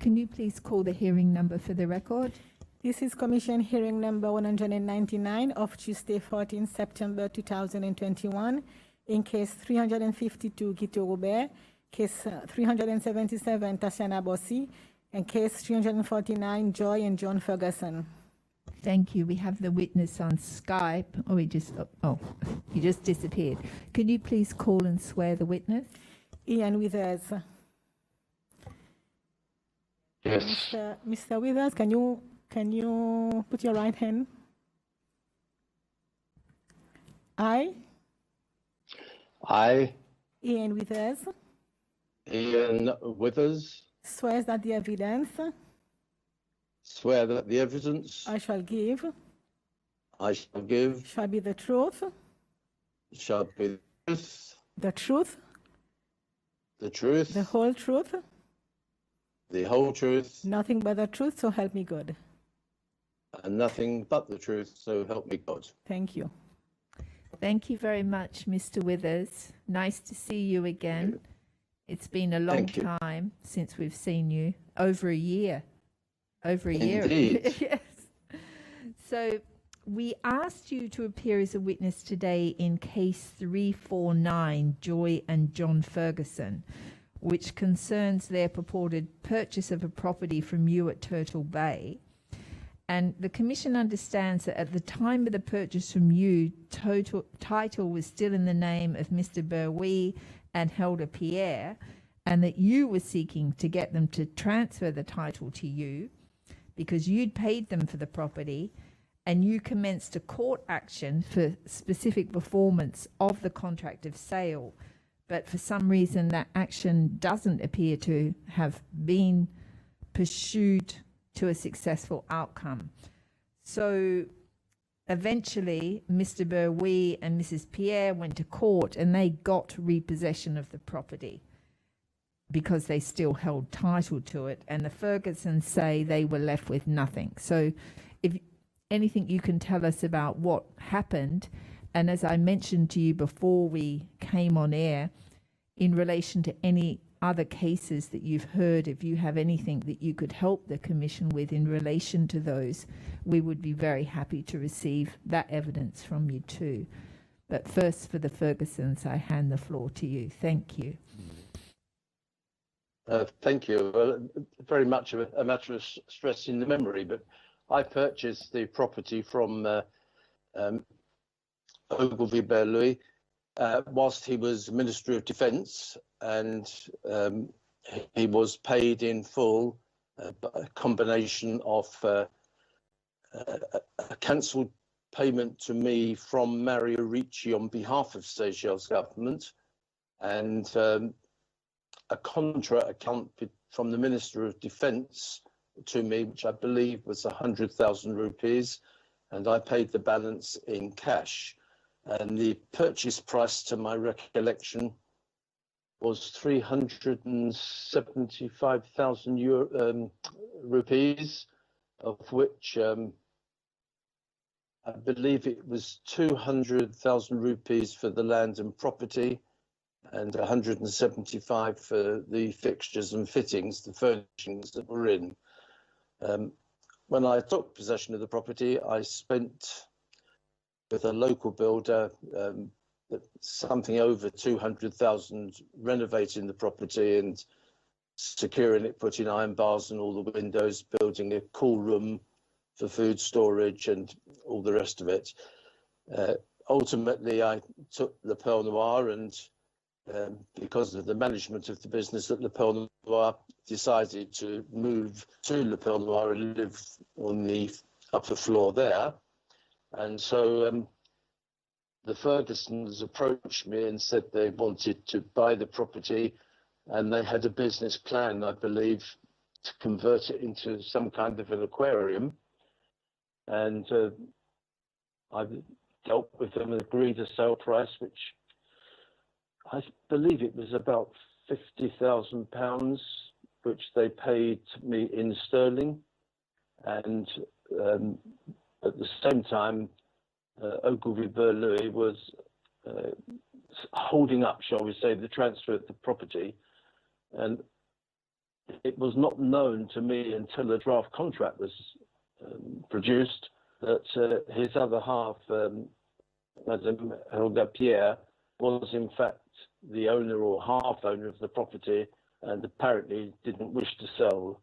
Can you please call the hearing number for the record? This is Commission hearing number 199 of Tuesday, 14 September 2021, in case 352 Gito Robert, case 377 Tatiana Bossi, and case 349 Joy and John Ferguson. Thank you. We have the witness on Skype. He just disappeared. Can you please call and swear the witness? Ian Withers. Yes. Mr. Withers, can you put your right hand? I, Ian Withers, swears that the evidence I shall give shall be the truth, the truth, the whole truth, nothing but the truth, so help me God. and nothing but the truth, so help me God. Thank you. Thank you very much, Mr. Withers. Nice to see you again. It's been a long time since we've seen you. Over a year. Indeed. Yes. So we asked you to appear as a witness today in case 349, Joy and John Ferguson, which concerns their purported purchase of a property from you at Turtle Bay. And the Commission understands that at the time of the purchase from you, title was still in the name of Mr. Berwi and Helder Pierre, and that you were seeking to get them to transfer the title to you because you'd paid them for the property, and you commenced a court action for specific performance of the contract of sale. But for some reason, that action doesn't appear to have been pursued to a successful outcome. So eventually, Mr. Berwi and Mrs. Pierre went to court and they got repossession of the property because they still held title to it. And the Fergusons say they were left with nothing. So if anything you can tell us about what happened, and as I mentioned to you before we came on air, in relation to any other cases that you've heard, if you have anything that you could help the Commission with in relation to those, we would be very happy to receive that evidence from you too. But first, for the Fergusons, I hand the floor to you. Thank you. Thank you. Well, very much a matter of stressing the memory, but I purchased the property from Ogilvy Berlui whilst he was Minister of Defence, and he was paid in full a combination of a cancelled payment to me from Mario Ricci on behalf of Seychelles government, and a contra account from the Minister of Defence to me, which I believe was 100,000 rupees, and I paid the balance in cash. And the purchase price, to my recollection, was 375,000 rupees, of which I believe it was 200,000 rupees for the land and property, and 175 for the fixtures and fittings, the furnishings that were in. When I took possession of the property, I spent with a local builder something over 200,000 renovating the property and securing it, putting iron bars in all the windows, building a cool room for food storage and all the rest of it. Ultimately, I took Le Pearl Noir, and because of the management of the business at Le Pearl Noir, decided to move to Le Pearl Noir and live on the upper floor there. And so the Fergusons approached me and said they wanted to buy the property, and they had a business plan, I believe, to convert it into some kind of an aquarium. And I dealt with them and agreed a sale price, which I believe it was about £50,000, which they paid me in sterling. And at the same time, Ogilvy Berlui was holding up, shall we say, the transfer of the property. And it was not known to me until a draft contract was produced that his other half, Madame Helga Pierre, was in fact the owner or half owner of the property, and apparently didn't wish to sell.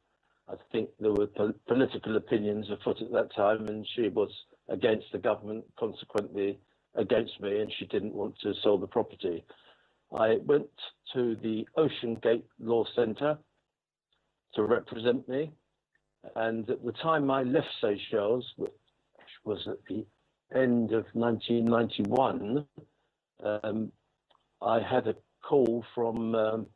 I think there were political opinions afoot at that time, and she was against the government, consequently against me, and she didn't want to sell the property. I went to the Ocean Gate Law Centre to represent me, and at the time I left Seychelles, which was at the end of 1991, I had a call from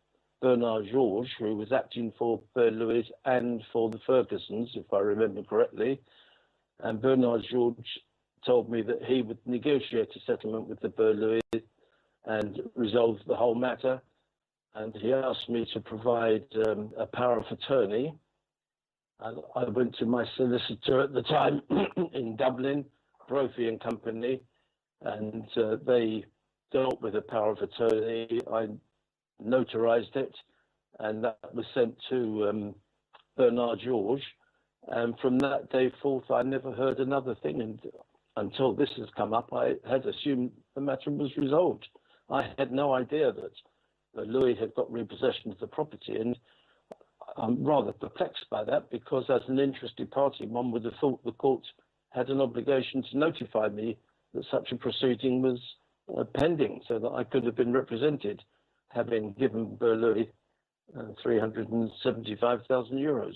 Bernard Georges, who was acting for Louis and for the Fergusons, if I remember correctly. And Bernard Georges told me that he would negotiate a settlement with the Louis and resolve the whole matter. And he asked me to provide a power of attorney. And I went to my solicitor at the time in Dublin, Brophy and Company, and they dealt with a power of attorney. I notarized it, and that was sent to Bernard Georges. And from that day forth, I never heard another thing. And until this has come up, I had assumed the matter was resolved. I had no idea that Louis had got repossession of the property, and I'm rather perplexed by that, because as an interested party, one would have thought the court had an obligation to notify me that such a proceeding was pending, so that I could have been represented, having given Louis 375,000 euros.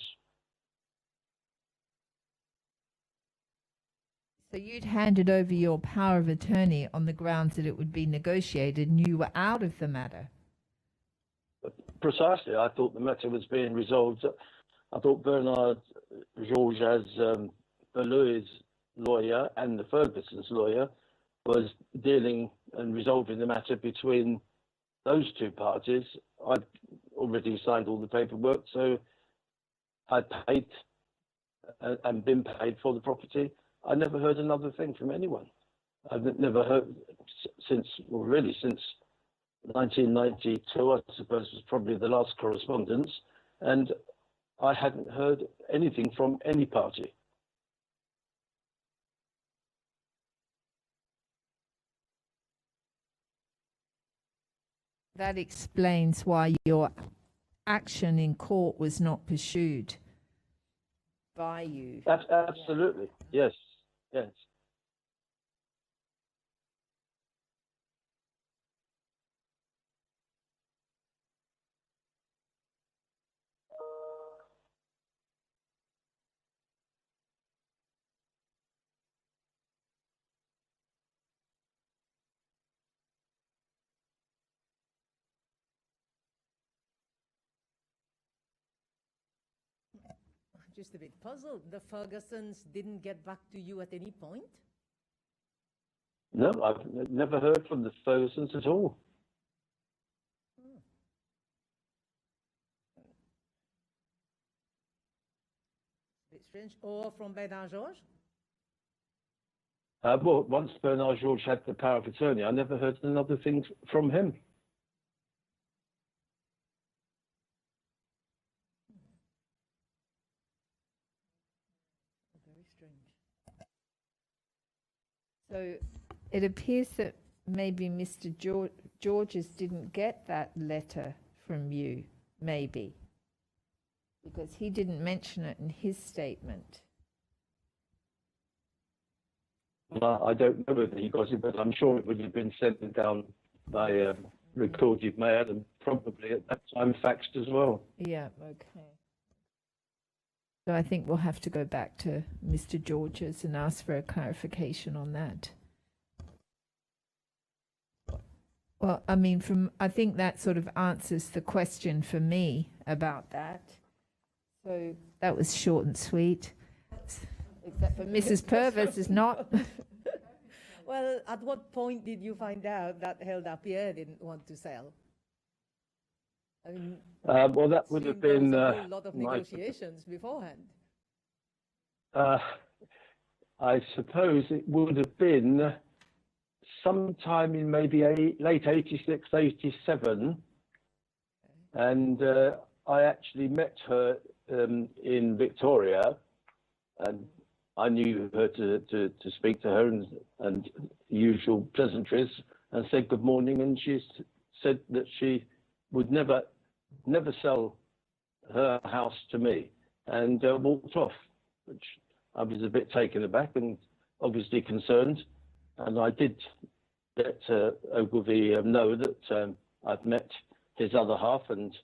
So you'd handed over your power of attorney on the grounds that it would be negotiated, and you were out of the matter. Precisely. I thought the matter was being resolved. I thought Bernard Georges, as Louis' lawyer and the Ferguson's lawyer, was dealing and resolving the matter between those two parties. I'd already signed all the paperwork, so I paid and been paid for the property. I never heard another thing from anyone. I've never heard since 1992, I suppose, was probably the last correspondence, and I hadn't heard anything from any party. That explains why your action in court was not pursued by you. Absolutely, yes, yes. Just a bit puzzled. The Fergusons didn't get back to you at any point? No, I've never heard from the Fergusons at all. A bit strange. Or from Bernard Georges? Well, once Bernard Georges had the power of attorney, I never heard another thing from him. Very strange. So it appears that maybe Mr. Georges didn't get that letter from you, maybe, because he didn't mention it in his statement. Well, I don't know whether he got it, but I'm sure it would have been sent down by recorded mail, and probably at that time faxed as well. Yeah, okay. So I think we'll have to go back to Mr. Georges and ask for a clarification on that. Well, I mean, I think that sort of answers the question for me about that. So that was short and sweet. Except for Mrs. Purvis is not. Well, at what point did you find out that Helga Pierre didn't want to sell? I mean, well, that would have been a whole lot of negotiations beforehand. I suppose it would have been sometime in maybe late 86, 87. And I actually met her in Victoria, and I knew her to speak to her and usual pleasantries, and said good morning, and she said that she would never sell her house to me, and walked off, which I was a bit taken aback and obviously concerned. And I did let Ogilvy know that I'd met his other half and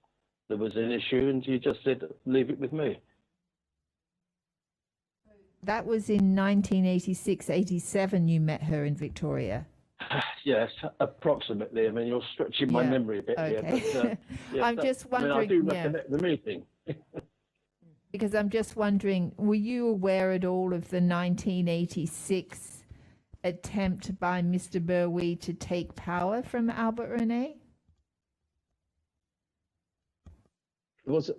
there was an issue, and he just said, leave it with me. That was in 1986-87 you met her in Victoria. Yes, approximately. I mean, you're stretching my memory a bit here, but yes, I'm just wondering. I do recollect the meeting. Because I'm just wondering, were you aware at all of the 1986 attempt by Mr. Berwie to take power from Albert Rene? Was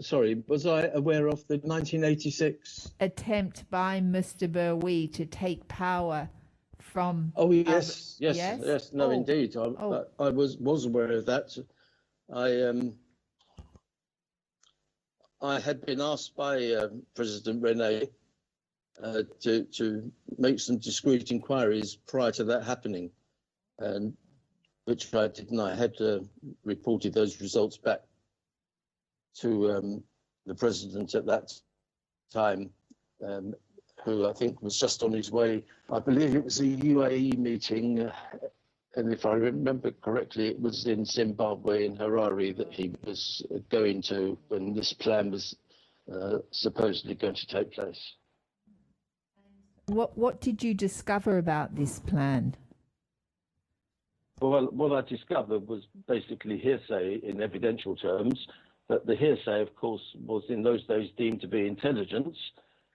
I aware of the 1986 attempt by Mr. Berwie to take power from? Oh yes, Albert... yes. No, indeed. I was aware of that. I had been asked by President Rene to make some discreet inquiries prior to that happening, and which I did, and I had reported those results back to the president at that time, who I think was just on his way. I believe it was a UAE meeting, and if I remember correctly, it was in Zimbabwe, in Harare, that he was going to when this plan was supposedly going to take place. What did you discover about this plan? Well, what I discovered was basically hearsay in evidential terms, but the hearsay, of course, was in those days deemed to be intelligence,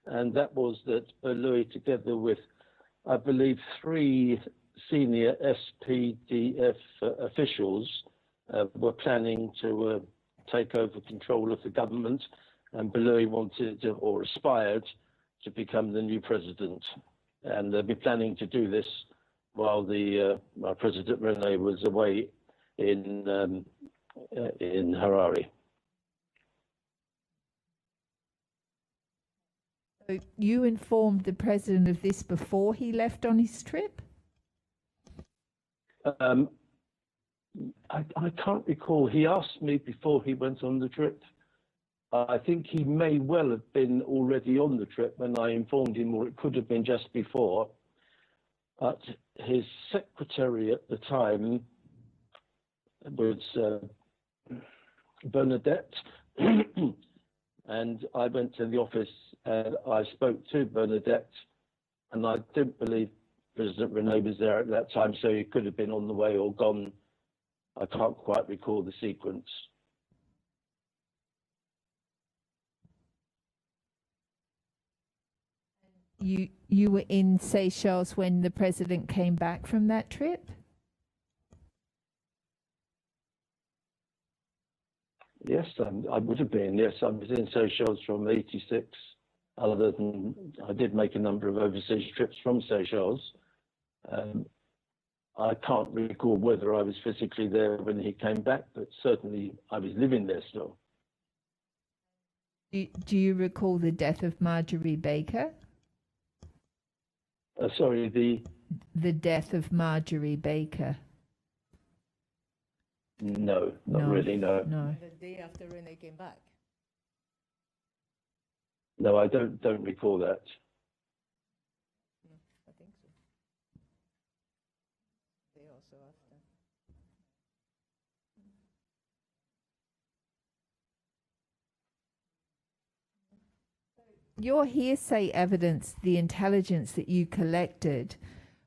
and that was that Louis, together with, I believe, 3 senior SPDF officials, were planning to take over control of the government, and Louis wanted to, or aspired to become the new president, and they'd be planning to do this while the President Rene was away in Harare. So you informed the president of this before he left on his trip? I can't recall. He asked me before he went on the trip. I think he may well have been already on the trip when I informed him, or it could have been just before. But his secretary at the time was Bernadette, and I went to the office and I spoke to Bernadette, and I didn't believe President Rene was there at that time, so he could have been on the way or gone. I can't quite recall the sequence. You were in Seychelles when the president came back from that trip? Yes, I would have been. Yes, I was in Seychelles from '86. Other than I did make a number of overseas trips from Seychelles. I can't recall whether I was physically there when he came back, but certainly I was living there still. Do you recall the death of Marjorie Baker? Sorry, the death of Marjorie Baker. No, not really, no. The day after Rene came back. No, I don't recall that. No, I think so. Day also after. Your hearsay evidence, the intelligence that you collected,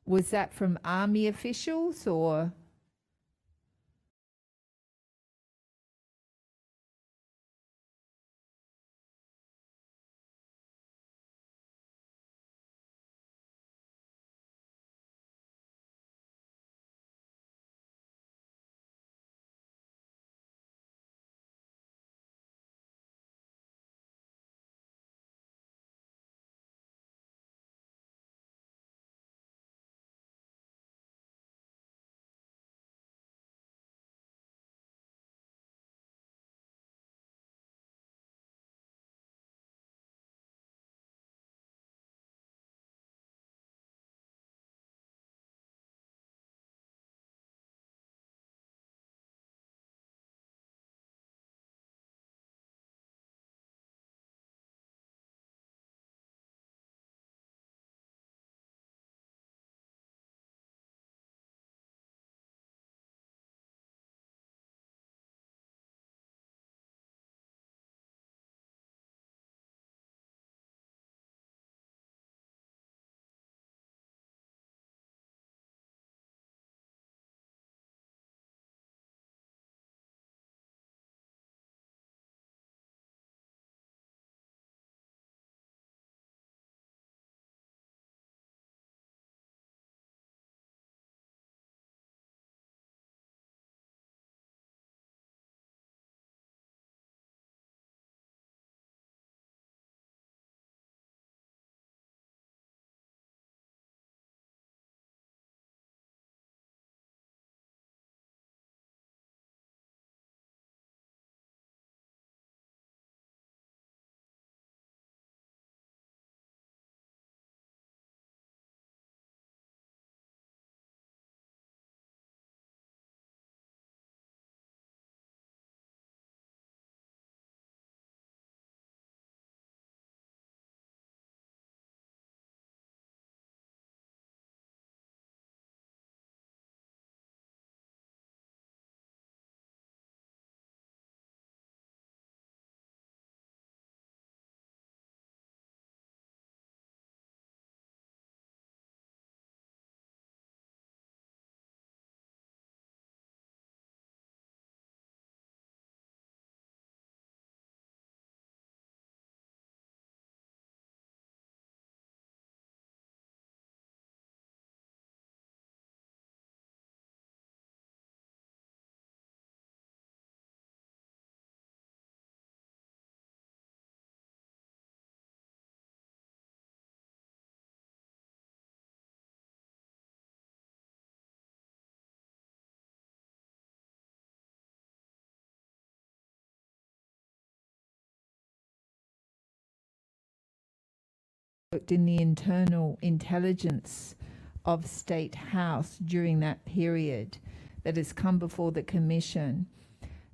was that from army officials or? worked in the internal intelligence of State House during that period that has come before the Commission.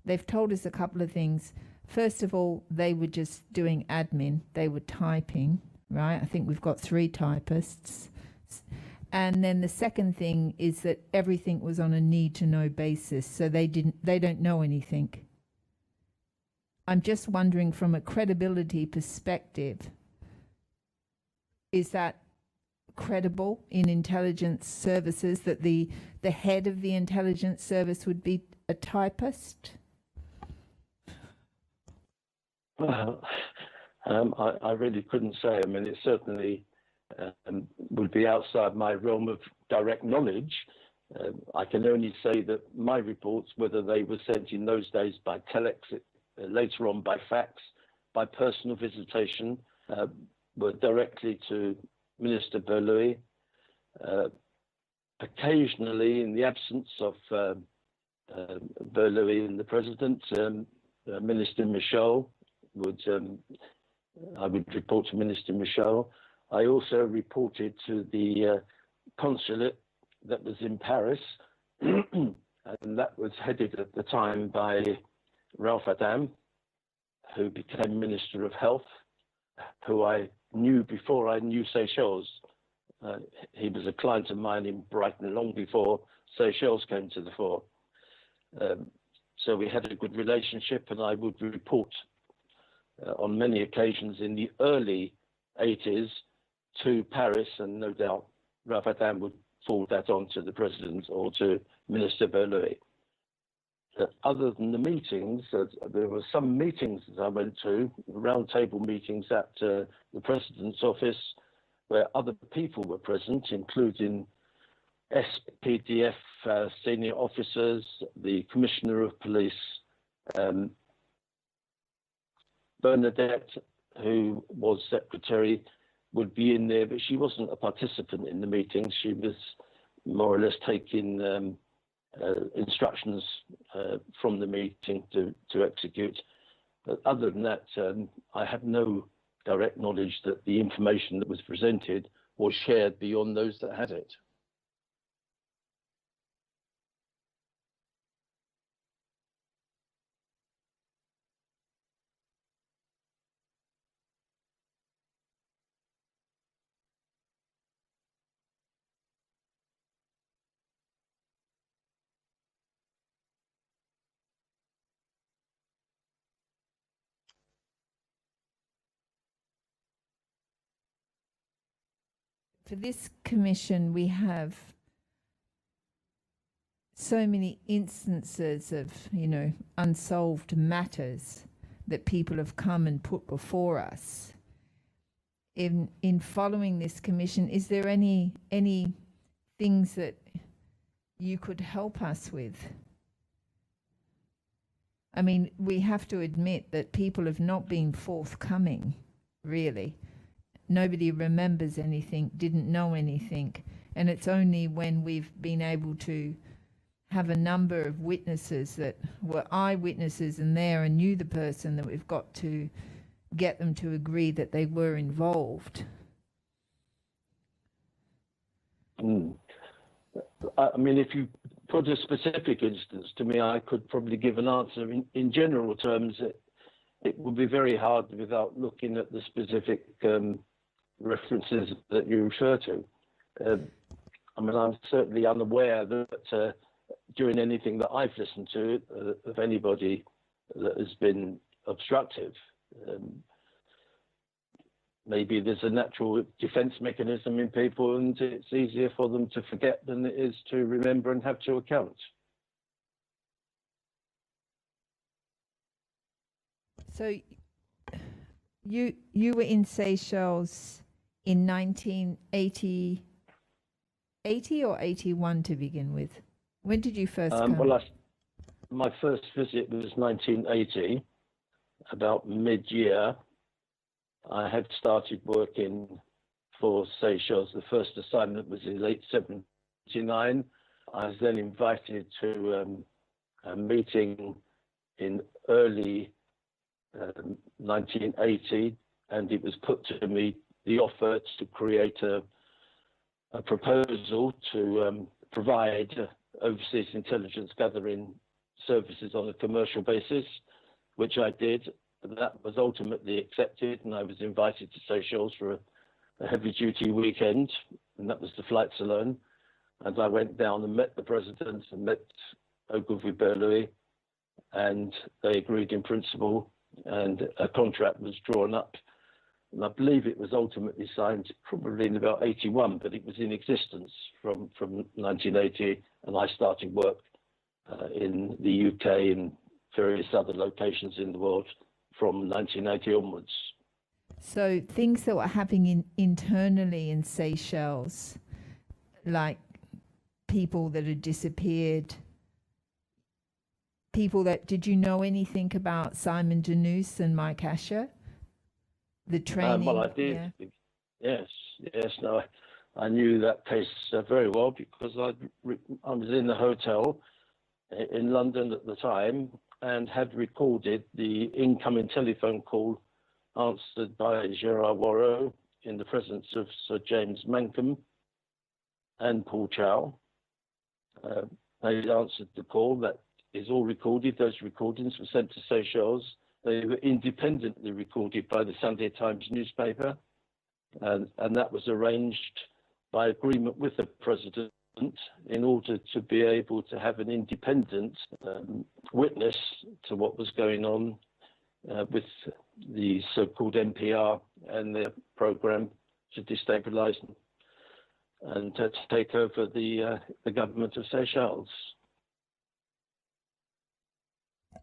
They've told us a couple of things. First of all, they were just doing admin. They were typing, right? I think we've got 3 typists. And then the second thing is that everything was on a need-to-know basis, so they don't know anything. I'm just wondering, from a credibility perspective, is that credible in intelligence services that the head of the intelligence service would be a typist? Well, I really couldn't say. I mean, it certainly would be outside my realm of direct knowledge. I can only say that my reports, whether they were sent in those days by telex, later on by fax, by personal visitation, were directly to Minister Berlouis. Occasionally, in the absence of Berlouis and the President, Minister Michaud I would report to Minister Michaud. I also reported to the consulate that was in Paris, and that was headed at the time by Ralph Adam, who became Minister of Health, who I knew before I knew Seychelles. He was a client of mine in Brighton long before Seychelles came to the fore. So we had a good relationship, and I would report on many occasions in the early 80s to Paris, and no doubt Ralph Adam would forward that on to the President or to Minister Berlouis. Other than the meetings, there were some meetings that I went to, roundtable meetings at the President's office, where other people were present, including SPDF senior officers, the Commissioner of Police, Bernadette, who was secretary, would be in there, but she wasn't a participant in the meetings. She was more or less taking instructions from the meeting to execute. But other than that, I have no direct knowledge that the information that was presented was shared beyond those that had it. For this commission, we have so many instances of, unsolved matters that people have come and put before us. In following this commission, is there any things that you could help us with? I mean, we have to admit that people have not been forthcoming, really. Nobody remembers anything, didn't know anything, and it's only when we've been able to have a number of witnesses that were eyewitnesses and there and knew the person that we've got to get them to agree that they were involved. I mean, if you put a specific instance to me, I could probably give an answer. In general terms, it would be very hard without looking at the specific references that you refer to. I mean, I'm certainly unaware that during anything that I've listened to of anybody that has been obstructive. Maybe there's a natural defense mechanism in people, and it's easier for them to forget than it is to remember and have to account. So you were in Seychelles in 1980 or 81 to begin with? When did you first come? Well, my first visit was 1980, about mid-year. I had started working for Seychelles. The first assignment was in late 79. I was then invited to a meeting in early 1980, and it was put to me the offer to create a proposal to provide overseas intelligence gathering services on a commercial basis, which I did. That was ultimately accepted, and I was invited to Seychelles for a heavy-duty weekend, and that was the flights alone. And I went down and met the president and met Ogilvy Berlouis, and they agreed in principle, and a contract was drawn up. And I believe it was ultimately signed probably in about 81, but it was in existence from 1980, and I started work in the UK and various other locations in the world from 1980 onwards. So things that were happening internally in Seychelles, like people that had disappeared, did you know anything about Simon Janus and Mike Asher? The training? Well, I did. Yeah. Yes. No, I knew that case very well because I was in the hotel in London at the time and had recorded the incoming telephone call answered by Gerard Warreau in the presence of Sir James Mankham and Paul Chow. They answered the call. That is all recorded. Those recordings were sent to Seychelles. They were independently recorded by the Sunday Times newspaper, and that was arranged by agreement with the president in order to be able to have an independent witness to what was going on with the so-called NPR and their program to destabilize and to take over the government of Seychelles.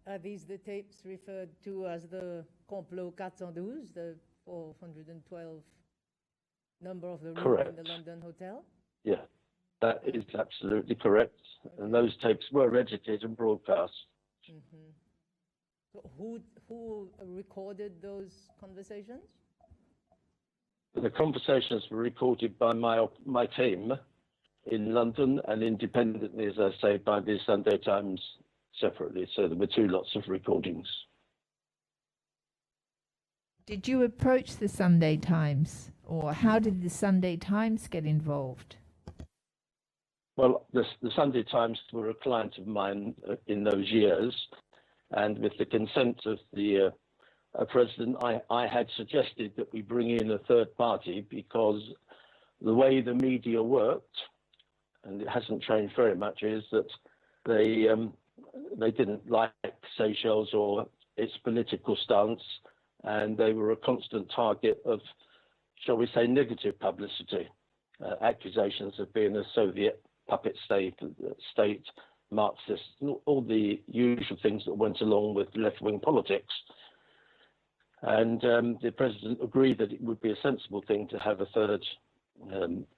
Are these the tapes referred to as the complot 412, the 412 number of the room Correct. in the London hotel? Yeah, that is absolutely correct. Okay. And those tapes were edited and broadcast. Mm-hmm. So who recorded those conversations? The conversations were recorded by my team in London and independently, as I say, by the Sunday Times separately. So there were two lots of recordings. Did you approach the Sunday Times, or how did the Sunday Times get involved? Well, the Sunday Times were a client of mine in those years, and with the consent of the president, I had suggested that we bring in a third party because the way the media worked, and it hasn't changed very much, is that they didn't like Seychelles or its political stance, and they were a constant target of, shall we say, negative publicity, accusations of being a Soviet puppet state, Marxist, all the usual things that went along with left-wing politics. And the president agreed that it would be a sensible thing to have a third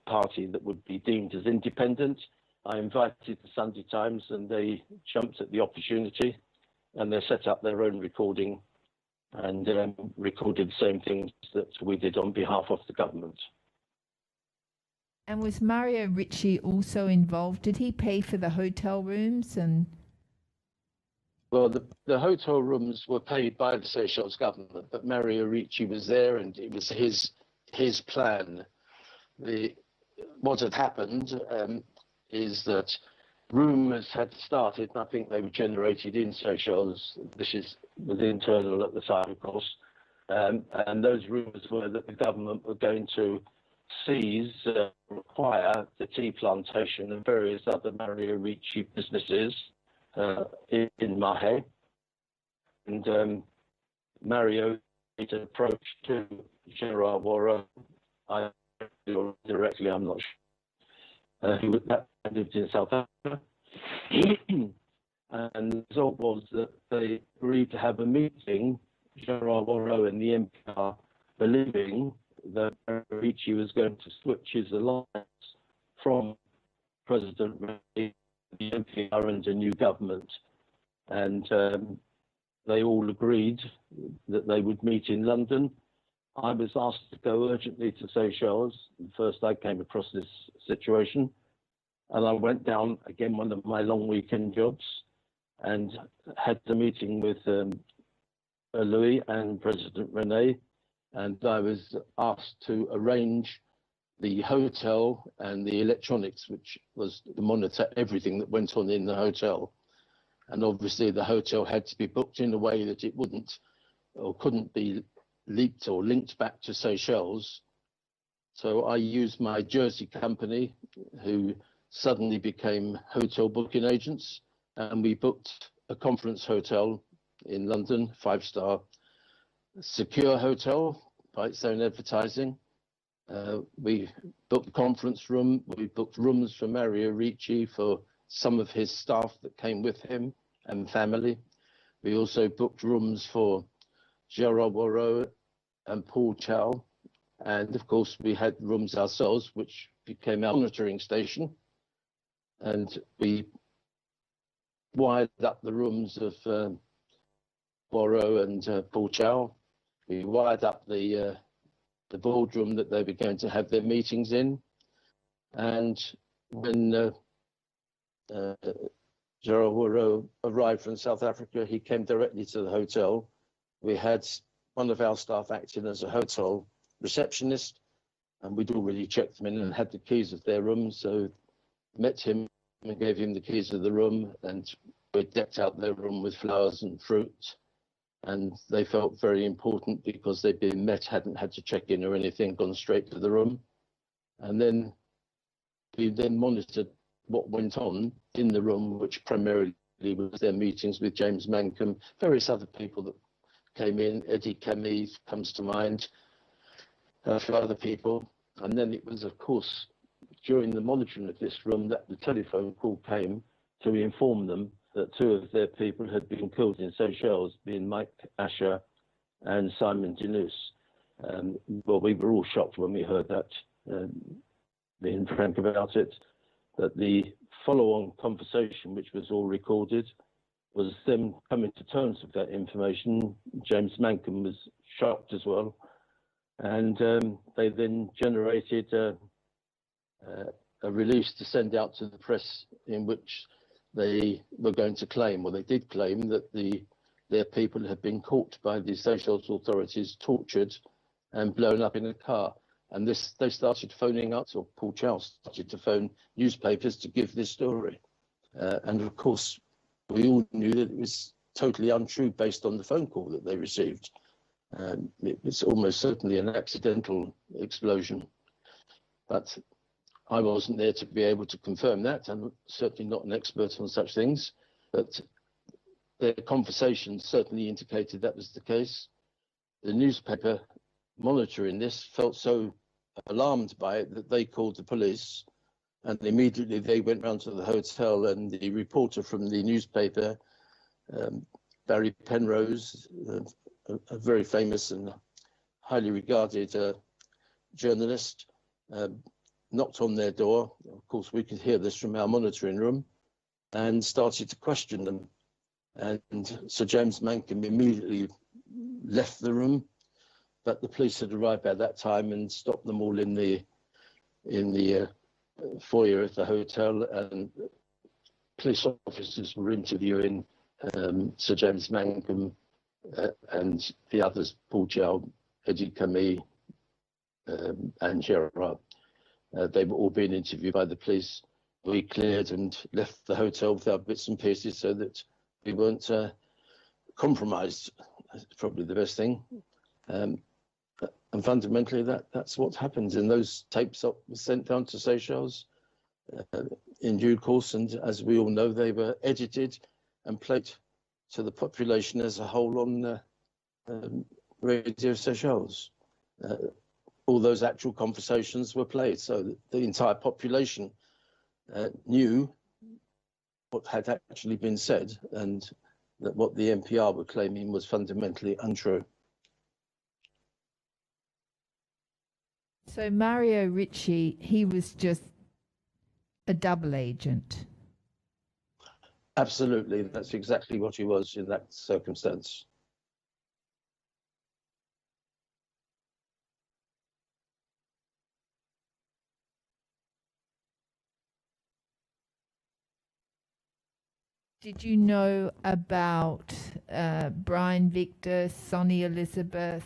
party that would be deemed as independent. I invited the Sunday Times and they jumped at the opportunity and they set up their own recording and recorded the same things that we did on behalf of the government. And was Mario Ricci also involved? Did he pay for the hotel rooms? And well, the hotel rooms were paid by the Seychelles government, but Mario Ricci was there and it was his plan. What had happened is that rumours had started, and I think they were generated in Seychelles. This was internal at the time, of course. And those rumours were that the government were going to seize, require the tea plantation and various other Mario Ricci businesses in Mahe. And Mario made an approach to Gerard Warreau. I directly, I'm not sure. Who lived in South Africa. And the result was that they agreed to have a meeting, Gerard Warreau and the NPR, believing that Ricci was going to switch his alliance from President Ricci, the NPR, and a new government. And they all agreed that they would meet in London. I was asked to go urgently to Seychelles. First, I came across this situation. And I went down, again, one of my long weekend jobs, and had the meeting with Louis and President Rene. and I was asked to arrange the hotel and the electronics, which was to monitor everything that went on in the hotel. And obviously the hotel had to be booked in a way that it wouldn't or couldn't be leaked or linked back to Seychelles. So I used my Jersey company, who suddenly became hotel booking agents, and we booked a conference hotel in London, 5-star, secure hotel by its own advertising. We booked the conference room. We booked rooms for Mario Ricci, for some of his staff that came with him and family. We also booked rooms for Gerard Warreau and Paul Chow. And of course, we had rooms ourselves, which became our monitoring station. And we wired up the rooms of Warreau and Paul Chow. We wired up the boardroom that they were going to have their meetings in. And when Gerard Warreau arrived from South Africa, he came directly to the hotel. We had one of our staff acting as a hotel receptionist, and we'd already checked them in and had the keys of their room. So met him and gave him the keys of the room, and we decked out their room with flowers and fruit. And they felt very important because they'd been met, hadn't had to check in or anything, gone straight to the room. And then we then monitored what went on in the room, which primarily was their meetings with James Mankham, various other people that came in. Eddie Camille comes to mind, a few other people. And then it was, of course, during the monitoring of this room that the telephone call came to inform them that 2 of their people had been killed in Seychelles, being Mike Asher and Simon Denous. Well, we were all shocked when we heard that, being frank about it, that the follow-on conversation, which was all recorded, was them coming to terms with that information. James Mankham was shocked as well. And they then generated a release to send out to the press, in which they were going to claim, or they did claim, that their people had been caught by the Seychelles authorities, tortured and blown up in a car. And they started phoning up, or Paul Chow started to phone newspapers to give this story. And of course, we all knew that it was totally untrue based on the phone call that they received. It was almost certainly an accidental explosion. But I wasn't there to be able to confirm that. I'm certainly not an expert on such things, but their conversations certainly indicated that was the case. The newspaper monitoring this felt so alarmed by it that they called the police, and immediately they went round to the hotel, and the reporter from the newspaper, Barry Penrose, a very famous and highly regarded journalist, knocked on their door. Of course, we could hear this from our monitoring room, and started to question them. And Sir James Mankham immediately left the room, but the police had arrived by that time and stopped them all in the foyer of the hotel, and police officers were interviewing Sir James Mankham and the others, Paul Chow, Eddie Camille, and Gerard. They were all being interviewed by the police. We cleared and left the hotel with our bits and pieces so that we weren't compromised. That's probably the best thing. And fundamentally, that's what happens. And those tapes were sent down to Seychelles in due course. And as we all know, they were edited and played to the population as a whole on Radio Seychelles. All those actual conversations were played, so the entire population knew what had actually been said, and that what the NPR were claiming was fundamentally untrue. So Mario Ricci, he was just a double agent. Absolutely, that's exactly what he was in that circumstance. Did you know about Brian Victor, Sonny Elizabeth,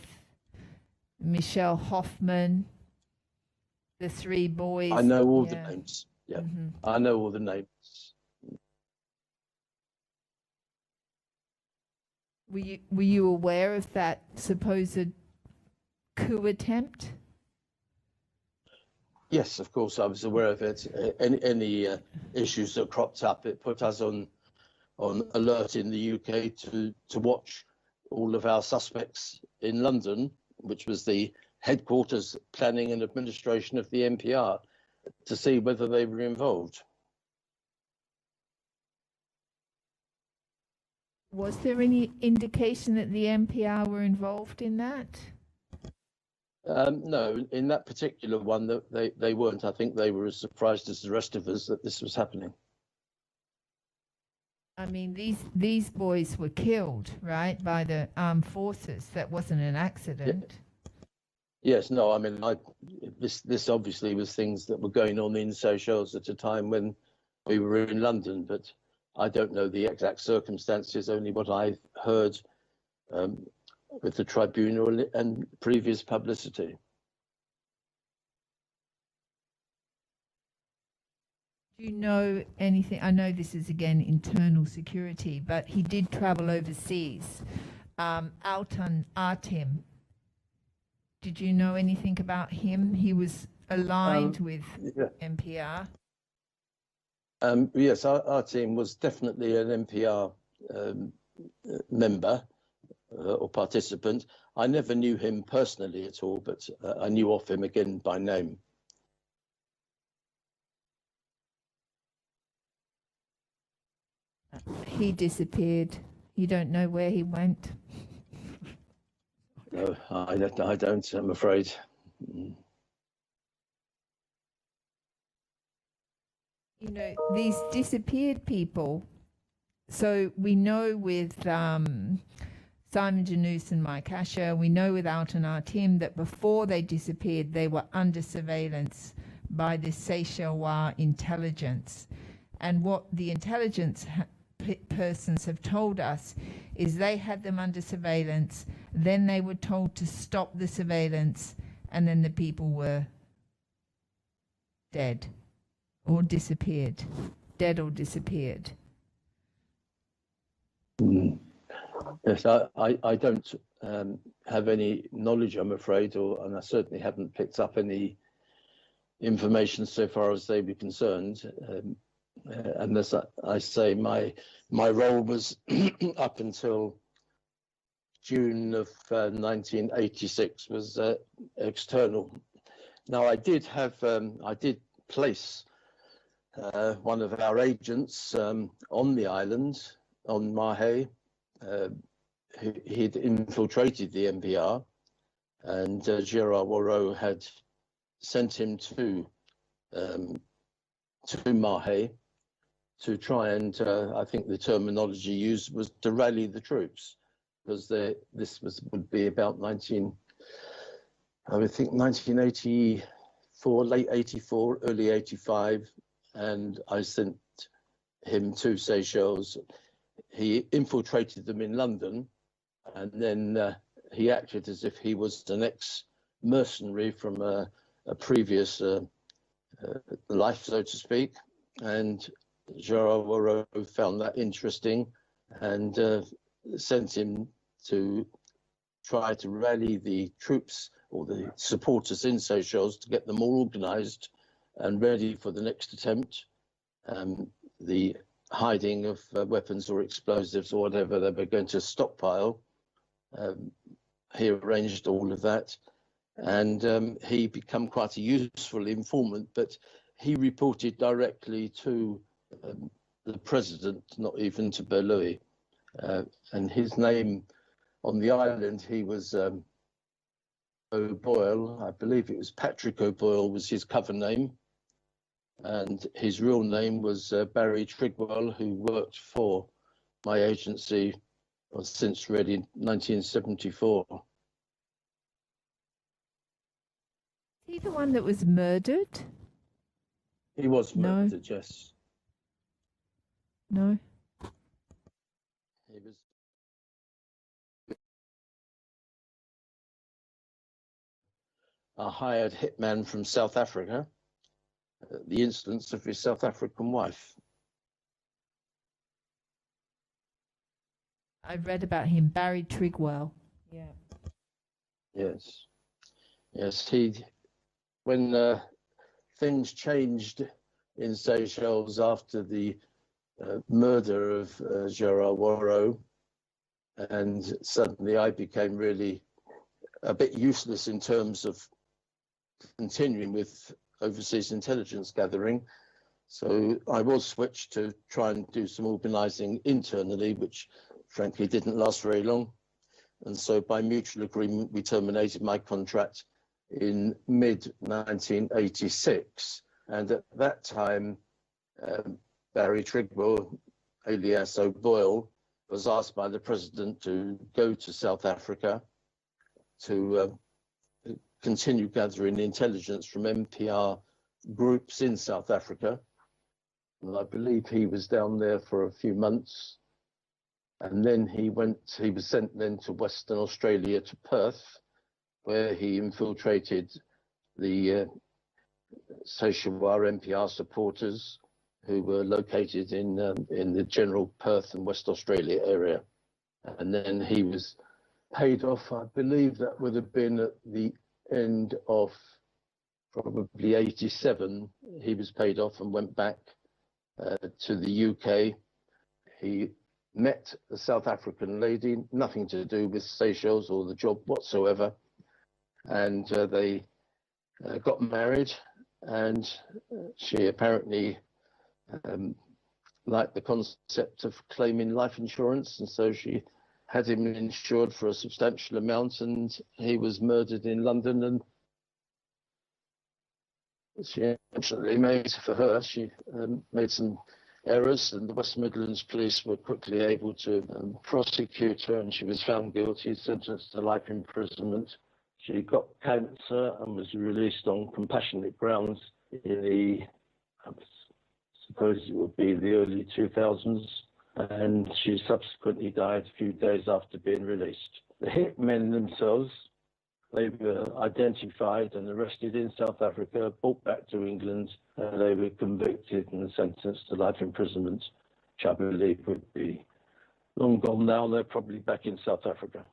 Michelle Hoffman, the three boys. I know all the Yeah. names. Yeah, Mhm. I know all the names. Were you aware of that supposed coup attempt? Yes, of course, I was aware of it. Any issues that cropped up, it put us on alert in the UK to watch all of our suspects in London, which was the headquarters planning and administration of the NPR, to see whether they were involved. Was there any indication that the NPR were involved in that? No, in that particular one, that they weren't. I think they were as surprised as the rest of us that this was happening. I mean, these boys were killed, right, by the armed forces. That wasn't an accident. Yes, no, I mean, this obviously was things that were going on in Seychelles at a time when we were in London, but I don't know the exact circumstances, only what I've heard with the tribunal and previous publicity. Do you know anything? I know this is again internal security, but he did travel overseas. Altan Artem. Did you know anything about him? He was aligned with Yeah. NPR. Yes, our team was definitely an NPR member or participant. I never knew him personally at all, but I knew of him again by name. He disappeared. You don't know where he went. No, I don't, I'm afraid. You know, these disappeared people. So we know with Simon Janus and Mike Asher, we know with Alton Artim that before they disappeared, they were under surveillance by the Seychellois intelligence. And what the intelligence persons have told us is they had them under surveillance, then they were told to stop the surveillance, and then the people were dead or disappeared. Dead or disappeared. Yes, I don't have any knowledge, I'm afraid, and I certainly haven't picked up any information so far as they were concerned. And as I say, my role was up until June of 1986 was external. Now I did place one of our agents on the island on Mahe. He'd infiltrated the NPR, and Gérard Warreau had sent him to Mahe to try and, I think the terminology used was to rally the troops, because would be about 1984, late 84, early 85, and I sent him to Seychelles. He infiltrated them in London, and then he acted as if he was an ex-mercenary from a previous life, so to speak. And Gérard Warreau found that interesting and sent him to try to rally the troops or the supporters in Seychelles to get them all organized and ready for the next attempt. The hiding of weapons or explosives or whatever they were going to stockpile. He arranged all of that, and he became quite a useful informant, but he reported directly to the president, not even to Berlouis. And his name on the island, he was O'Boyle. I believe it was Patrick O'Boyle was his cover name. And his real name was Barry Trigwell, who worked for my agency since really 1974. Is he the one that was murdered? He was No. murdered, yes. No. He was a hired hitman from South Africa at the instance of his South African wife. I read about him, Barry Trigwell. Yeah. Yes. Yes, when things changed in Seychelles after the murder of Gerard Warreau, and suddenly I became really a bit useless in terms of continuing with overseas intelligence gathering. So I was switched to try and do some organizing internally, which frankly didn't last very long. And so by mutual agreement, we terminated my contract in mid-1986. And at that time, Barry Trigwell, alias O'Boyle, was asked by the president to go to South Africa to continue gathering intelligence from MPR groups in South Africa. And I believe he was down there for a few months. And then he was sent then to Western Australia, to Perth, where he infiltrated the Seychelles MPR supporters who were located in the general Perth and West Australia area. And then he was paid off, I believe that would have been at the end of probably 87. He was paid off and went back to the UK. He met a South African lady, nothing to do with Seychelles or the job whatsoever. And they got married, and she apparently liked the concept of claiming life insurance, and so she had him insured for a substantial amount, and he was murdered in London. And she actually made some errors, and the West Midlands police were quickly able to prosecute her, and she was found guilty, sentenced to life imprisonment. She got cancer and was released on compassionate grounds in the, I suppose it would be the early 2000s, and she subsequently died a few days after being released. The hitmen themselves, they were identified and arrested in South Africa, brought back to England, and they were convicted and sentenced to life imprisonment, which I believe would be long gone now. They're probably back in South Africa.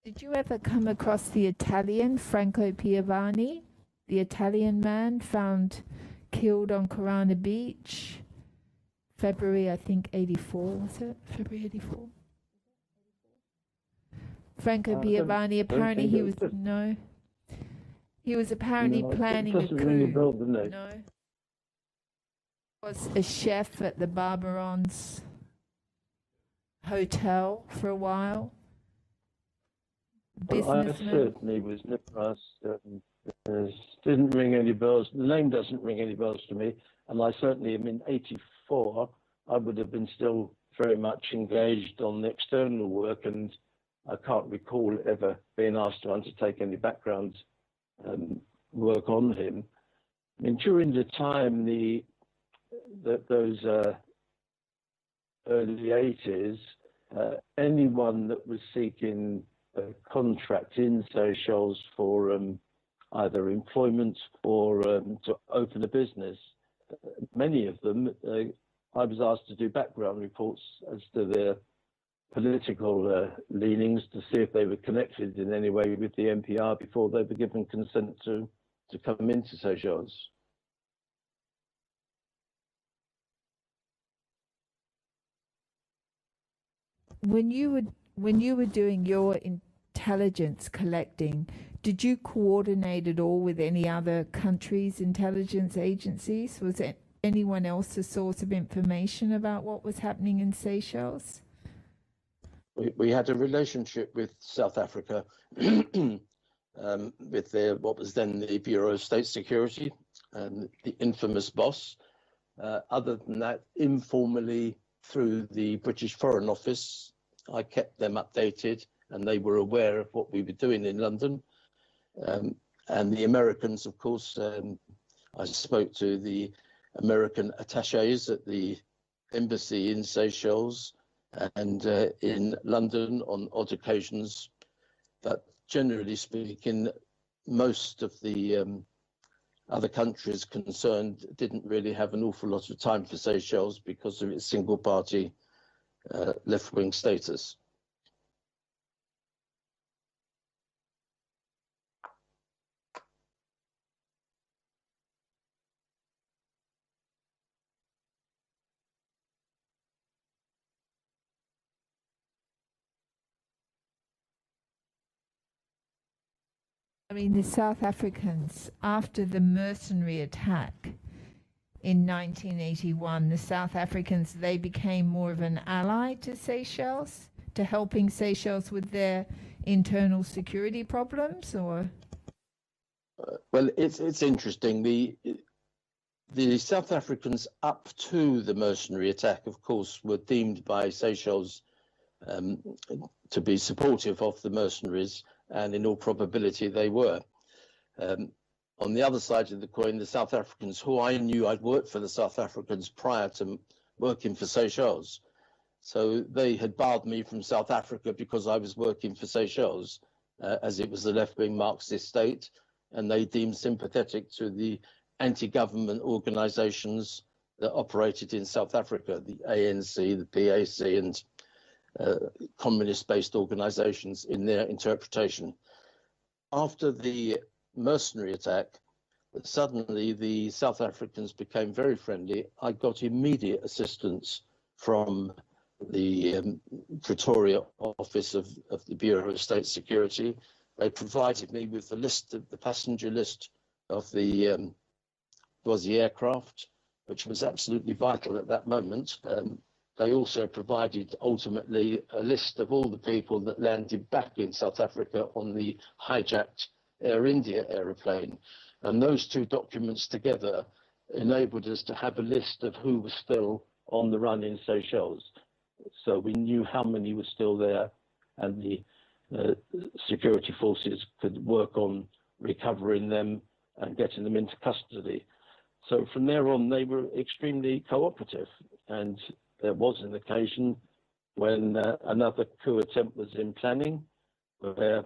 Did you ever come across the Italian, Franco Piovani, the Italian man found killed on Corana Beach, February, I think, 84, was it? February 84? Franco Piovani, apparently he was, no. He was apparently planning a coup. No. Was a chef at the Barbaron's hotel for a while. I certainly was never didn't ring any bells. The name doesn't ring any bells to me. And I certainly am in 84. I would have been still very much engaged on the external work, and I can't recall ever being asked to undertake any background work on him. I mean, during the time, those early 80s, anyone that was seeking a contract in Seychelles for either employment or to open a business, many of them, I was asked to do background reports as to their political leanings, to see if they were connected in any way with the MPR before they were given consent to come into Seychelles. When you were doing your intelligence collecting, did you coordinate at all with any other countries' intelligence agencies? Was it anyone else a source of information about what was happening in Seychelles? We had a relationship with South Africa, with what was then the Bureau of State Security, and the infamous boss. Other than that, informally through the British Foreign Office, I kept them updated, and they were aware of what we were doing in London. And the Americans, of course, I spoke to the American attachés at the embassy in Seychelles, and in London on odd occasions. But generally speaking, most of the other countries concerned didn't really have an awful lot of time for Seychelles because of its single-party left-wing status. I mean, the South Africans, after the mercenary attack in 1981, the South Africans, they became more of an ally to Seychelles, to helping Seychelles with their internal security problems, or? Well, it's interesting. The South Africans, up to the mercenary attack, of course, were deemed by Seychelles to be supportive of the mercenaries, and in all probability they were. On the other side of the coin, the South Africans, who I knew, I'd worked for the South Africans prior to working for Seychelles. So they had barred me from South Africa because I was working for Seychelles, as it was a left-wing Marxist state, and they deemed sympathetic to the anti-government organizations that operated in South Africa, the ANC, the PAC, and communist-based organizations in their interpretation. After the mercenary attack, suddenly the South Africans became very friendly. I got immediate assistance from the Pretoria office of the Bureau of State Security. They provided me with the passenger list of the Boise aircraft, which was absolutely vital at that moment. They also provided ultimately a list of all the people that landed back in South Africa on the hijacked Air India aeroplane. And those two documents together enabled us to have a list of who was still on the run in Seychelles. So we knew how many were still there, and the security forces could work on recovering them and getting them into custody. So from there on, they were extremely cooperative. And there was an occasion when another coup attempt was in planning, where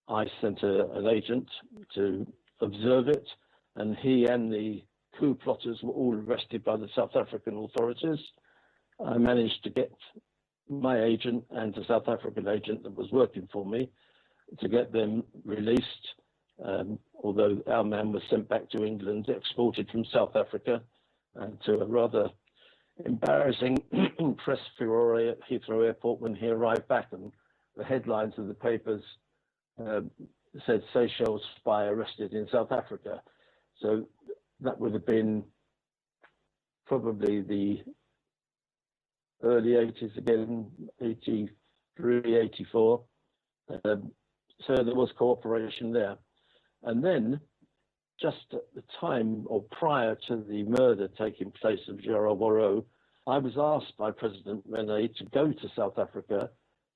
I sent an agent to observe it, and he and the coup plotters were all arrested by the South African authorities. I managed to get my agent and a South African agent that was working for me to get them released, although our man was sent back to England, exported from South Africa, to a rather embarrassing press furore at Heathrow Airport when he arrived back, and the headlines of the papers said Seychelles spy arrested in South Africa. So that would have been probably the early 80s again, 83, 84. So there was cooperation there. And then just at the time or prior to the murder taking place of Gerard Warreau, I was asked by President Rene to go to South Africa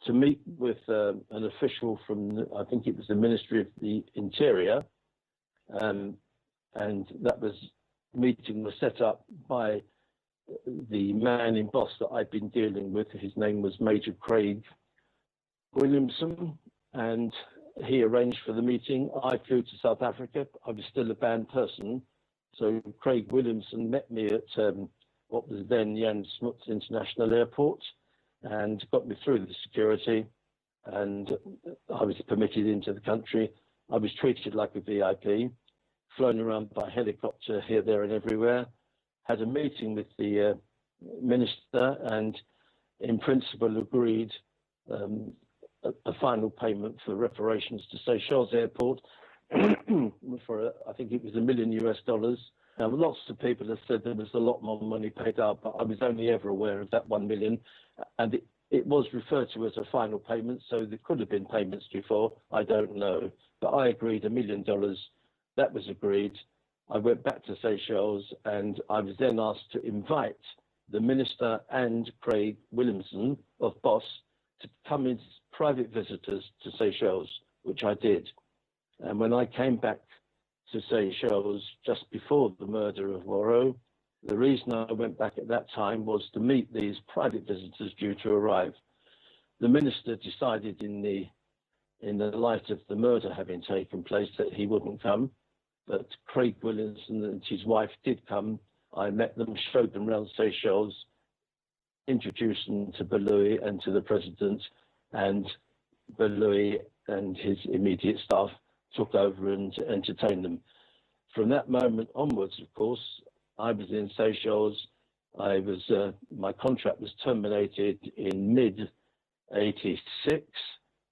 to meet with an official from, I think it was the Ministry of the Interior, and that meeting was set up by the man in Boss that I'd been dealing with. His name was Major Craig Williamson, and he arranged for the meeting. I flew to South Africa. I was still a banned person, so Craig Williamson met me at what was then Jan Smuts International Airport, and got me through the security, and I was permitted into the country. I was treated like a VIP, flown around by helicopter here, there, and everywhere. Had a meeting with the minister, and in principle agreed a final payment for reparations to Seychelles Airport for I think it was $1 million US. Now, lots of people have said there was a lot more money paid out, but I was only ever aware of that 1 million, and it was referred to as a final payment, so there could have been payments before, I don't know. But I agreed $1 million, that was agreed. I went back to Seychelles, and I was then asked to invite the minister and Craig Williamson of BOSS to come as private visitors to Seychelles, which I did. And when I came back to Seychelles just before the murder of Warreau, The reason I went back at that time was to meet these private visitors due to arrive. The minister decided in the light of the murder having taken place that he wouldn't come, but Craig Williamson and his wife did come. I met them, showed them around Seychelles, introduced them to Belouis and to the president, and Belouis and his immediate staff took over and entertained them. From that moment onwards, of course, I was in Seychelles. My contract was terminated in mid-86,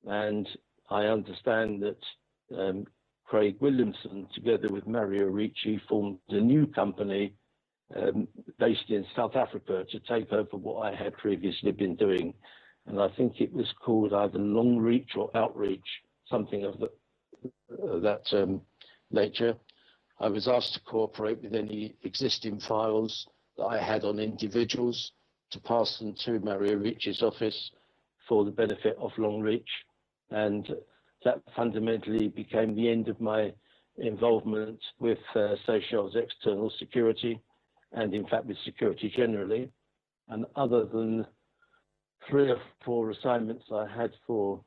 and I understand that Craig Williamson, together with Mario Ricci, formed a new company based in South Africa to take over what I had previously been doing. And I think it was called either Long Reach or Outreach, something of that nature. I was asked to cooperate with any existing files that I had on individuals to pass them to Mario Ricci's office for the benefit of Long Reach. And that fundamentally became the end of my involvement with Seychelles external security, and in fact with security generally. And other than 3 or 4 assignments I had for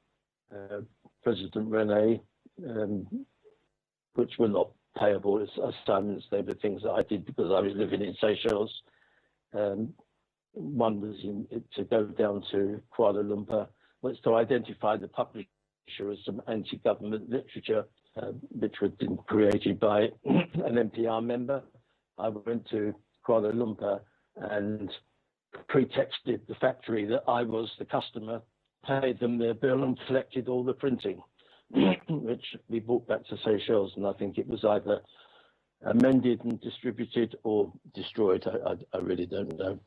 President René, which were not payable as assignments, they were things that I did because I was living in Seychelles. One was to go down to Kuala Lumpur, was to identify the publisher of some anti-government literature, which had been created by an NPR member. I went to Kuala Lumpur and pretexted the factory that I was the customer, paid them their bill and collected all the printing, which we brought back to Seychelles, and I think it was either amended and distributed or destroyed. I really don't know.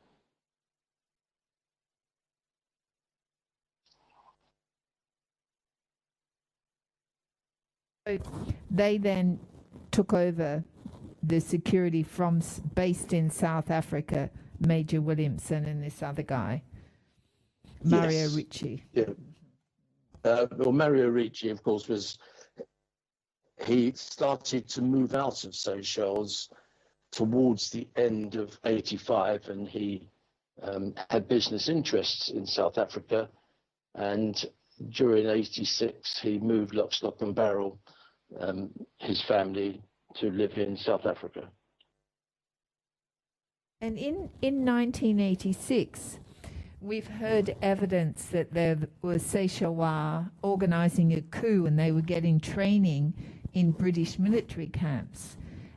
So they then took over the security from based in South Africa, Major Williamson and this other guy, Mario Ricci. Yeah. Well, Mario Ricci, of course, he started to move out of Seychelles towards the end of '85, and he had business interests in South Africa. And during '86, he moved lock, stock and barrel, his family, to live in South Africa. And in 1986, we've heard evidence that there was Seychellois organizing a coup, and they were getting training in British military camps.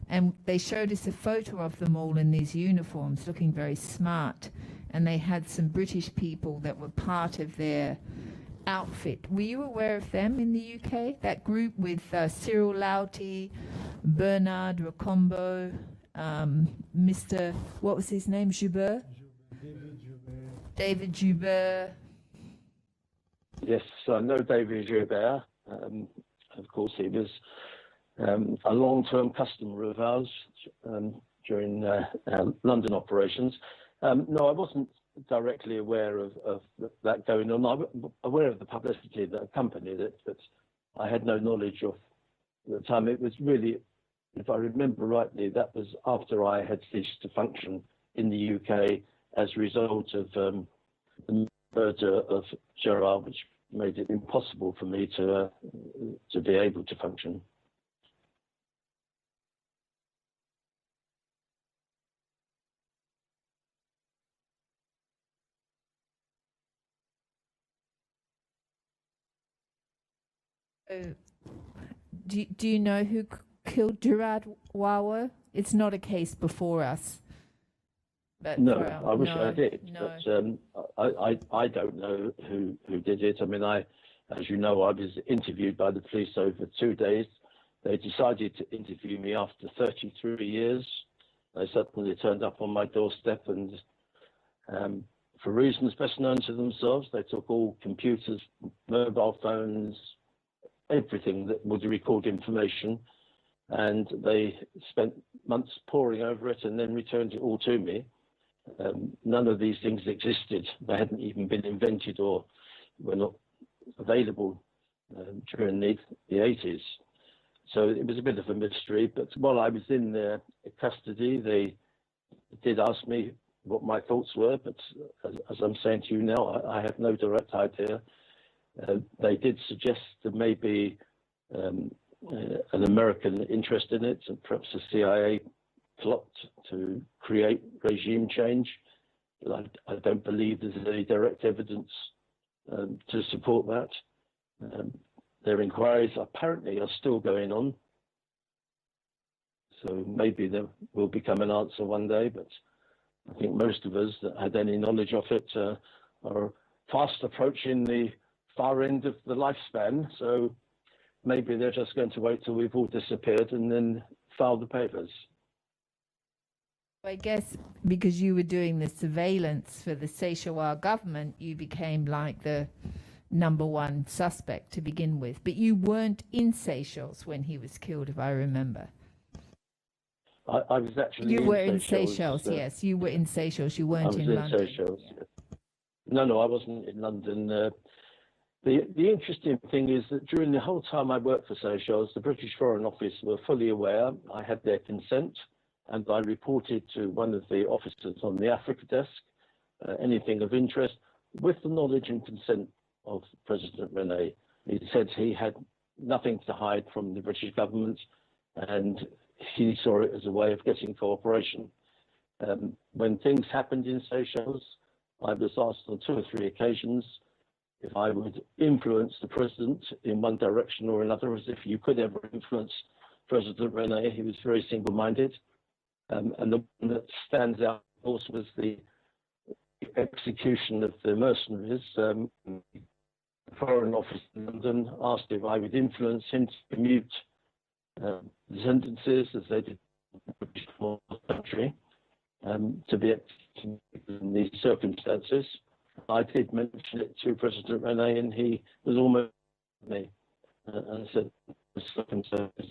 And they showed us a photo of them all in these uniforms, looking very smart. And they had some British people that were part of their outfit. Were you aware of them in the UK? That group with Cyril Loughty, Bernard Rocombo, Mr. what was his name? Joubert? David Joubert. Yes, I know David Joubert. Of course, he was a long-term customer of ours during our London operations. No, I wasn't directly aware of that going on. I was aware of the publicity that accompanied it, but I had no knowledge of the time. It was really, if I remember rightly, that was after I had ceased to function in the UK as a result of the murder of Gerard, which made it impossible for me to be able to function. Do you know who killed Gerard Wawa? It's not a case before us. But no, I wish I did. No. But I don't know who did it. I mean, as you know, I was interviewed by the police over 2 days. They decided to interview me after 33 years. They suddenly turned up on my doorstep, and for reasons best known to themselves, they took all computers, mobile phones, everything that would record information, and they spent months poring over it and then returned it all to me. None of these things existed. They hadn't even been invented or were not available during the 80s. So it was a bit of a mystery. But while I was in their custody, they did ask me what my thoughts were, but as I'm saying to you now, I have no direct idea. They did suggest there may be an American interest in it, and perhaps a CIA plot to create regime change. But I don't believe there's any direct evidence to support that. Their inquiries apparently are still going on. So maybe there will become an answer one day, but I think most of us that had any knowledge of it are fast approaching the far end of the lifespan. So maybe they're just going to wait till we've all disappeared and then file the papers. I guess because you were doing the surveillance for the Seychelles government, you became like the #1 suspect to begin with. But you weren't in Seychelles when he was killed, if I remember. I was actually You in were in Seychelles, Seychelles, yes. You were in Seychelles. You weren't in London. I was in Seychelles. Yeah. No, I wasn't in London. The interesting thing is that during the whole time I worked for Seychelles, the British Foreign Office were fully aware. I had their consent, and I reported to one of the officers on the Africa desk anything of interest, with the knowledge and consent of President Rene. He said he had nothing to hide from the British government, and he saw it as a way of getting cooperation. When things happened in Seychelles, I was asked on 2 or 3 occasions if I would influence the president in one direction or another, as if you could ever influence President Rene. He was very single-minded. And the one that stands out, of course, was the execution of the mercenaries. The Foreign Office in London asked if I would influence him to commute the sentences, as they did in the British country, to be executed in these circumstances. I did mention it to President Rene, and he was almost me and said, "The circumstances,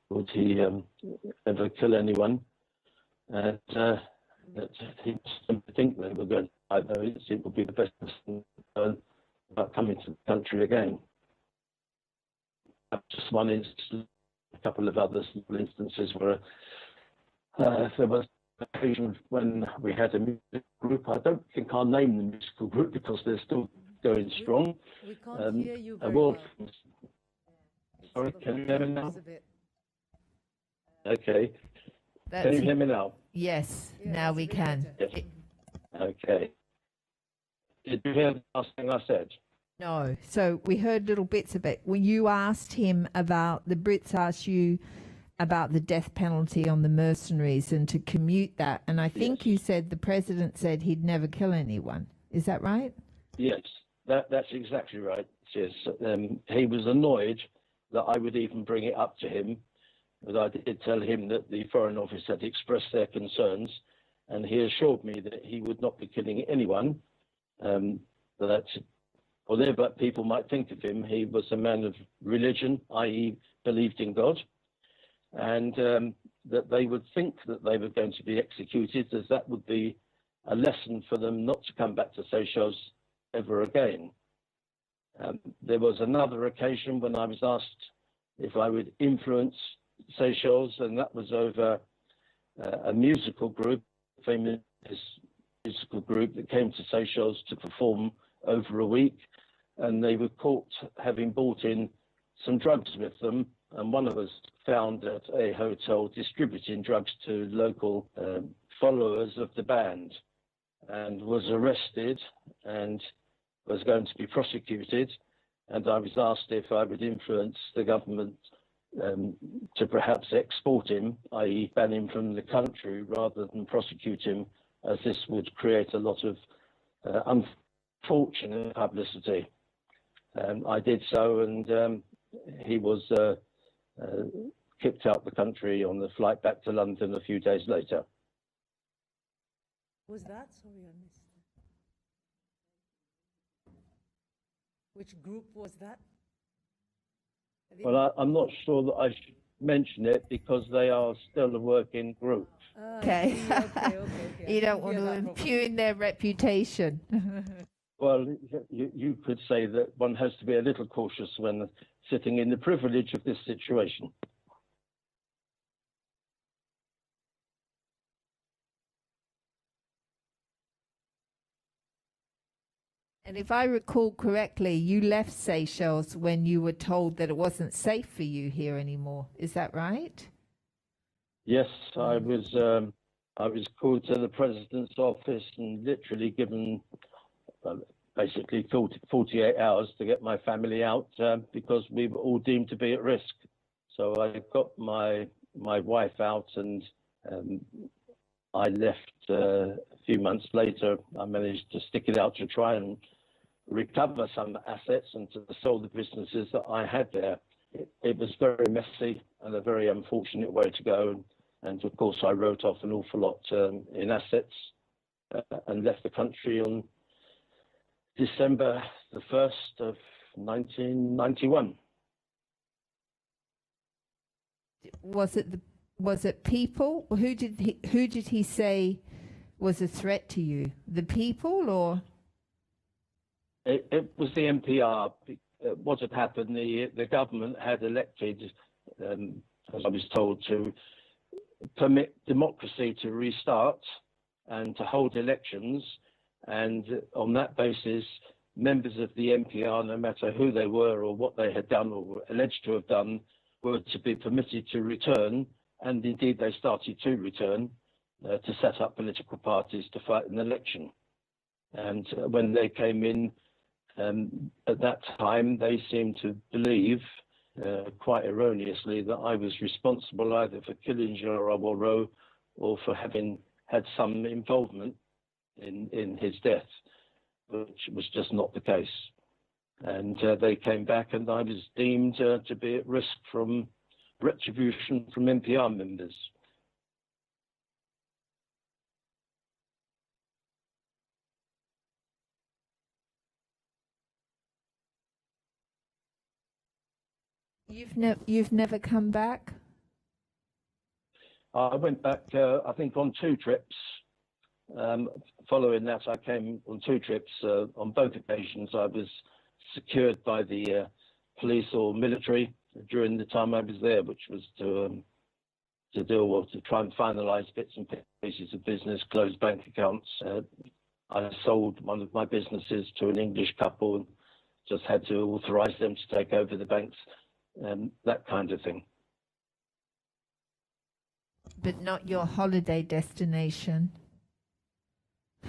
would he ever kill anyone?" And that he didn't think they were going to die those. It would be the best lesson about coming to the country again. Just one instance, a couple of other small instances where there was an occasion when we had a music group. I don't think I'll name the musical group because they're still going strong. We can't hear you very well. Sorry, can you hear me now? Okay. Can you hear me now? Yes, now we can. Yes. Okay. Did you hear the last thing I said? No. So we heard little bits of it. When you asked him about, the Brits asked you about the death penalty on the mercenaries and to commute that. And I think you said the president said he'd never kill anyone. Is that right? Yes, that's exactly right. Yes. He was annoyed that I would even bring it up to him. But I did tell him that the Foreign Office had expressed their concerns, and he assured me that he would not be killing anyone, that whatever people might think of him, he was a man of religion, i.e. believed in God, and that they would think that they were going to be executed, as that would be a lesson for them not to come back to Seychelles ever again. There was another occasion when I was asked if I would influence Seychelles, and that was over a musical group, famous musical group that came to Seychelles to perform over a week, and they were caught having brought in some drugs with them, and one of us found at a hotel distributing drugs to local followers of the band, and was arrested and was going to be prosecuted. And I was asked if I would influence the government to perhaps export him, i.e. ban him from the country rather than prosecute him, as this would create a lot of unfortunate publicity. I did so, and he was kicked out the country on the flight back to London a few days later. Was that? Sorry, I missed it. Which group was that? Well, I'm not sure that I should mention it because they are still a working group. Okay. Okay. You don't want to impugn their reputation. Well, you could say that one has to be a little cautious when sitting in the privilege of this situation. And if I recall correctly, you left Seychelles when you were told that it wasn't safe for you here anymore. Is that right? Yes, I was called to the president's office and literally given basically 48 hours to get my family out because we were all deemed to be at risk. So I got my wife out and I left a few months later. I managed to stick it out to try and recover some assets and to sell the businesses that I had there. It was very messy and a very unfortunate way to go. And of course, I wrote off an awful lot in assets and left the country on December the 1st of 1991. Was it people? Who did he say was a threat to you? The people, or? It was the NPR. What had happened, the government had elected, as I was told, to permit democracy to restart and to hold elections. And on that basis, members of the NPR, no matter who they were or what they had done or were alleged to have done, were to be permitted to return. And indeed, they started to return to set up political parties to fight an election. And when they came in, at that time, they seemed to believe, quite erroneously, that I was responsible either for killing General Moreau or for having had some involvement in his death, which was just not the case. And they came back and I was deemed to be at risk from retribution from NPR members. You've never come back? I went back, I think, on 2 trips. Following that, I came on 2 trips. On both occasions, I was secured by the police or military during the time I was there, which was to try and finalise bits and pieces of business, close bank accounts. I sold one of my businesses to an English couple and just had to authorise them to take over the banks. That kind of thing. But not your holiday destination?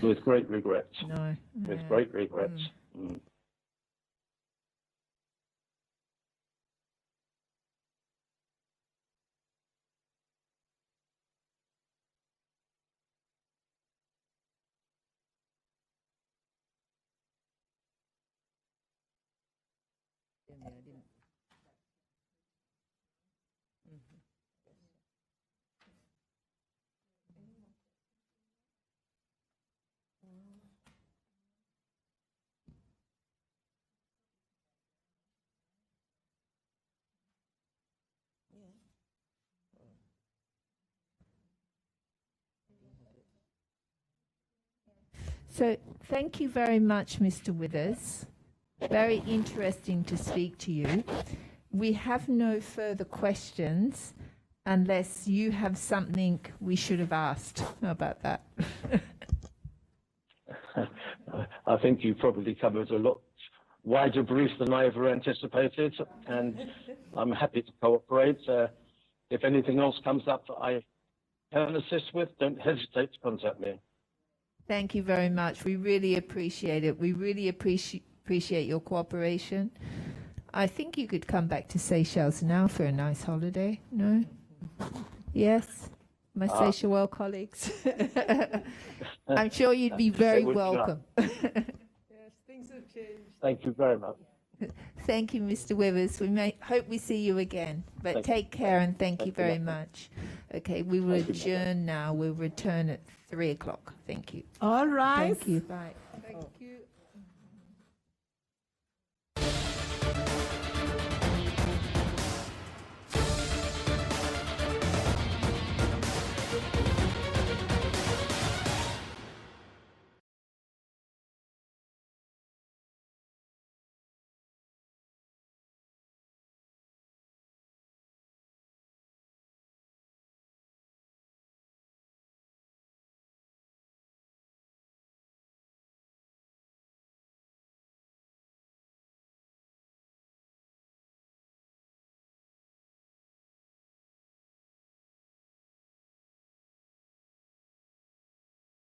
With great regret. No. With great regret. Mm. So thank you very much, Mr. Withers. Very interesting to speak to you. We have no further questions unless you have something we should have asked. How about that? I think you probably covered a lot wider brief than I ever anticipated, and I'm happy to cooperate. If anything else comes up that I can assist with, don't hesitate to contact me. Thank you very much. We really appreciate it. We really appreciate your cooperation. I think you could come back to Seychelles now for a nice holiday. No? Yes? My Seychelles colleagues. I'm sure you'd be very welcome. Yes, things have changed. Thank you very much. Thank you, Mr. Withers. We may hope we see you again, but take care and thank you very much. Okay, we will adjourn now. We'll return at 3 o'clock. Thank you. All right. Thank you. Bye. Thank you.